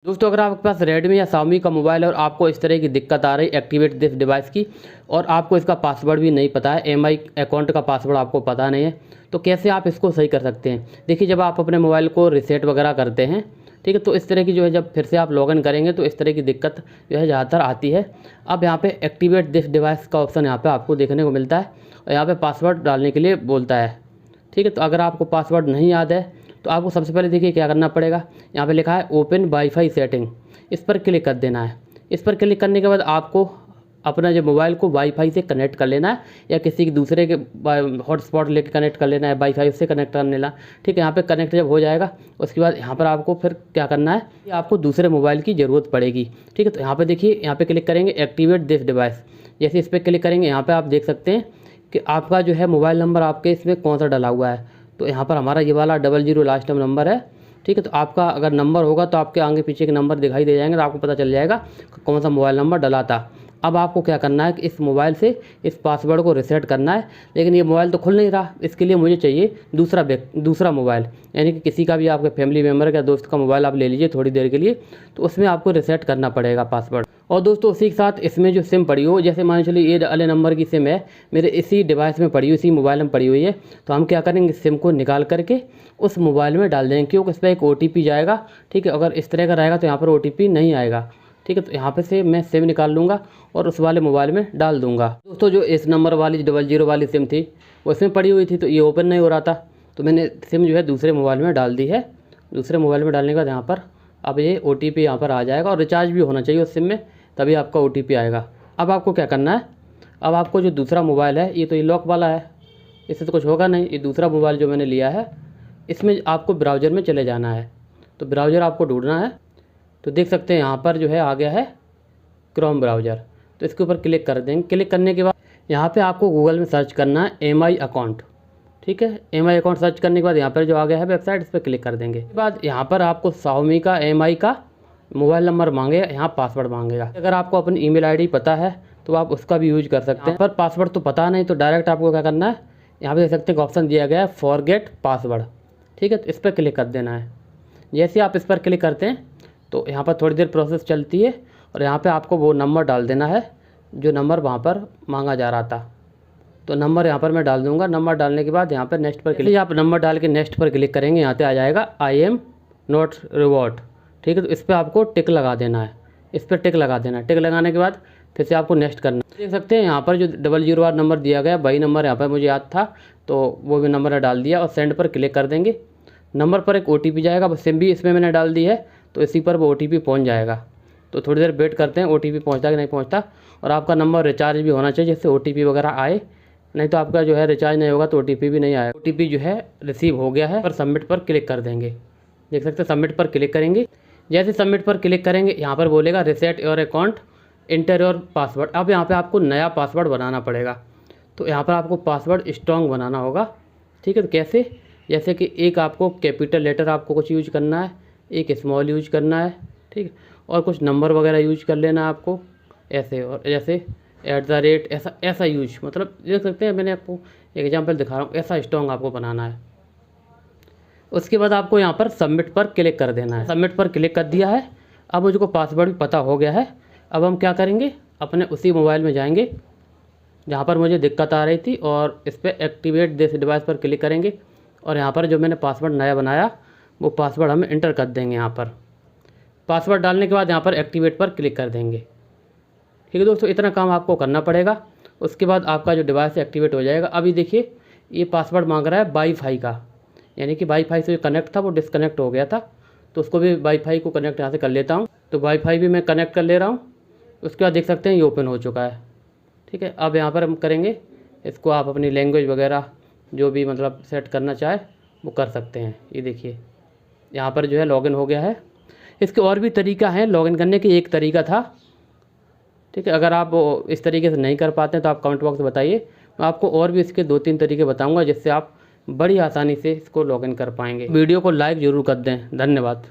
दोस्तों अगर आपके पास रेडमी या Xiaomi का मोबाइल है और आपको इस तरह की दिक्कत आ रही एक्टिवेट दिस डिवाइस की, और आपको इसका पासवर्ड भी नहीं पता है, एमआई अकाउंट का पासवर्ड आपको पता नहीं है, तो कैसे आप इसको सही कर सकते हैं। देखिए, जब आप अपने मोबाइल को रीसेट वगैरह करते हैं, ठीक है, तो इस तरह की जो है जब फिर से आप लॉगिन करेंगे तो इस तरह की दिक्कत जो है ज़्यादातर आती है। अब यहाँ पे एक्टिवेट दिस डिवाइस का ऑप्शन यहाँ पे आपको देखने को मिलता है और यहाँ पे पासवर्ड डालने के लिए बोलता है। ठीक है, तो अगर आपको पासवर्ड नहीं याद है तो आपको सबसे पहले देखिए क्या करना पड़ेगा। यहाँ पे लिखा है ओपन वाईफाई सेटिंग, इस पर क्लिक कर देना है। इस पर क्लिक करने के बाद आपको अपना जो मोबाइल को वाईफाई से कनेक्ट कर लेना है या किसी के दूसरे के हॉटस्पॉट लेके कनेक्ट कर लेना है, वाईफाई से कनेक्ट कर लेना। ठीक है, यहाँ पे कनेक्ट जब हो जाएगा उसके बाद यहाँ पर आपको फिर क्या करना है कि आपको दूसरे मोबाइल की ज़रूरत पड़ेगी। ठीक है, तो यहाँ पे देखिए, यहाँ पे क्लिक करेंगे एक्टिवेट दिस डिवाइस। जैसे इस पर क्लिक करेंगे यहाँ पर आप देख सकते हैं कि आपका जो है मोबाइल नंबर आपके इसमें कौन सा डला हुआ है। तो यहाँ पर हमारा ये वाला 00 लास्ट नंबर है। ठीक है, तो आपका अगर नंबर होगा तो आपके आगे पीछे के नंबर दिखाई दे जाएंगे, तो आपको पता चल जाएगा कौन सा मोबाइल नंबर डला था। अब आपको क्या करना है कि इस मोबाइल से इस पासवर्ड को रीसेट करना है, लेकिन ये मोबाइल तो खुल नहीं रहा। इसके लिए मुझे चाहिए दूसरा मोबाइल, यानी कि किसी का भी आपके फैमिली मेम्बर या दोस्त का मोबाइल आप ले लीजिए थोड़ी देर के लिए, तो उसमें आपको रीसेट करना पड़ेगा पासवर्ड। और दोस्तों उसी के साथ इसमें जो सिम पड़ी हो, जैसे मान चलिए ये वाले नंबर की सिम है मेरे इसी डिवाइस में पड़ी हुई, इसी मोबाइल में पड़ी हुई है, तो हम क्या करेंगे सिम को निकाल करके उस मोबाइल में डाल देंगे, क्योंकि इस पर एक OTP जाएगा। ठीक है, अगर इस तरह का रहेगा तो यहाँ पर OTP नहीं आएगा। ठीक है, तो यहाँ पे से मैं सिम निकाल लूँगा और उस वाले मोबाइल में डाल दूँगा। दोस्तों जो इस नंबर वाली 00 वाली सिम थी वो इसमें पड़ी हुई थी, तो ये ओपन नहीं हो रहा था, तो मैंने सिम जो है दूसरे मोबाइल में डाल दी है। दूसरे मोबाइल में डालने के बाद यहाँ पर अब ये OTP यहाँ पर आ जाएगा, और रिचार्ज भी होना चाहिए उस सिम में, तभी आपका OTP आएगा। अब आपको क्या करना है, अब आपको जो दूसरा मोबाइल है, ये तो ये लॉक वाला है, इससे तो कुछ होगा नहीं। ये दूसरा मोबाइल जो मैंने लिया है इसमें आपको ब्राउज़र में चले जाना है। तो ब्राउज़र आपको ढूंढना है, तो देख सकते हैं यहाँ पर जो है आ गया है क्रोम ब्राउज़र, तो इसके ऊपर क्लिक कर देंगे। क्लिक करने के बाद यहाँ पे आपको गूगल में सर्च करना है एमआई अकाउंट। ठीक है, एमआई अकाउंट सर्च करने के बाद यहाँ पर जो आ गया है वेबसाइट, इस पर क्लिक कर देंगे। उसके बाद यहाँ पर आपको Xiaomi का एमआई का मोबाइल नंबर मांगेगा, यहाँ पासवर्ड मांगेगा। अगर आपको अपनी ईमेल आईडी पता है तो आप उसका भी यूज कर सकते हैं। पर पासवर्ड तो पता नहीं, तो डायरेक्ट आपको क्या करना है, यहाँ पे देख सकते हैं ऑप्शन दिया गया है फॉरगेट पासवर्ड। ठीक है, तो इस पर क्लिक कर देना है। जैसे आप इस पर क्लिक करते हैं तो यहाँ पर थोड़ी देर प्रोसेस चलती है, और यहाँ पे आपको वो नंबर डाल देना है जो नंबर वहाँ पर मांगा जा रहा था। तो नंबर यहाँ पर मैं डाल दूँगा। नंबर डालने के बाद यहाँ पर नेक्स्ट पर क्लिक, आप नंबर डाल के नेक्स्ट पर क्लिक करेंगे, यहाँ पे आ जाएगा आई एम नॉट रिवॉर्ड। ठीक है, तो इस पर आपको टिक लगा देना है, इस पर टिक लगा देना है। टिक लगाने के बाद फिर से आपको नेक्स्ट करना है। देख सकते हैं यहाँ पर जो 00 वाला नंबर दिया गया, वही नंबर यहाँ पर मुझे याद था, तो वो भी नंबर डाल दिया और सेंड पर क्लिक कर देंगे। नंबर पर एक OTP जाएगा, बस सिम भी इसमें मैंने डाल दी है, तो इसी पर वो OTP पहुंच जाएगा। तो थोड़ी देर वेट करते हैं OTP पहुंचता कि नहीं पहुंचता। और आपका नंबर रिचार्ज भी होना चाहिए, जिससे OTP वगैरह आए, नहीं तो आपका जो है रिचार्ज नहीं होगा तो OTP भी नहीं आएगा। OTP जो है रिसीव हो गया है, पर सबमिट पर क्लिक कर देंगे। देख सकते हैं सबमिट पर क्लिक करेंगे। जैसे सबमिट पर क्लिक करेंगे यहाँ पर बोलेगा reset your account, inter your password. अब यहाँ पर आपको नया पासवर्ड बनाना पड़ेगा, तो यहाँ पर आपको पासवर्ड स्ट्रॉन्ग बनाना होगा। ठीक है, तो कैसे, जैसे कि एक आपको कैपिटल लेटर आपको कुछ यूज करना है, एक स्मॉल यूज करना है। ठीक है, और कुछ नंबर वगैरह यूज कर लेना है आपको ऐसे, और जैसे @ ऐसा यूज, मतलब देख सकते हैं मैंने आपको एग्जांपल दिखा रहा हूँ, ऐसा स्ट्रॉन्ग आपको बनाना है। उसके बाद आपको यहाँ पर सबमिट पर क्लिक कर देना है। सबमिट पर क्लिक कर दिया है। अब मुझको पासवर्ड भी पता हो गया है। अब हम क्या करेंगे, अपने उसी मोबाइल में जाएंगे जहाँ पर मुझे दिक्कत आ रही थी, और इस पर एक्टिवेट दिस डिवाइस पर क्लिक करेंगे, और यहाँ पर जो मैंने पासवर्ड नया बनाया वो पासवर्ड हम इंटर कर देंगे। यहाँ पर पासवर्ड डालने के बाद यहाँ पर एक्टिवेट पर क्लिक कर देंगे। ठीक है दोस्तों, इतना काम आपको करना पड़ेगा। उसके बाद आपका जो डिवाइस एक्टिवेट हो जाएगा। अभी देखिए ये पासवर्ड मांग रहा है वाईफाई का, यानी कि वाईफाई से जो कनेक्ट था वो डिसकनेक्ट हो गया था, तो उसको भी वाईफाई को कनेक्ट यहाँ से कर लेता हूँ। तो वाईफाई भी मैं कनेक्ट कर ले रहा हूँ। उसके बाद देख सकते हैं ये ओपन हो चुका है। ठीक है, अब यहाँ पर हम करेंगे इसको, आप अपनी लैंग्वेज वगैरह जो भी मतलब सेट करना चाहे वो कर सकते हैं। ये देखिए यहाँ पर जो है लॉगिन हो गया है। इसके और भी तरीका है लॉगिन करने की, एक तरीका था। ठीक है, अगर आप इस तरीके से नहीं कर पाते हैं तो आप कमेंट बॉक्स में बताइए, मैं आपको और भी इसके 2-3 तरीके बताऊंगा जिससे आप बड़ी आसानी से इसको लॉगिन कर पाएंगे। वीडियो को लाइक ज़रूर कर दें। धन्यवाद।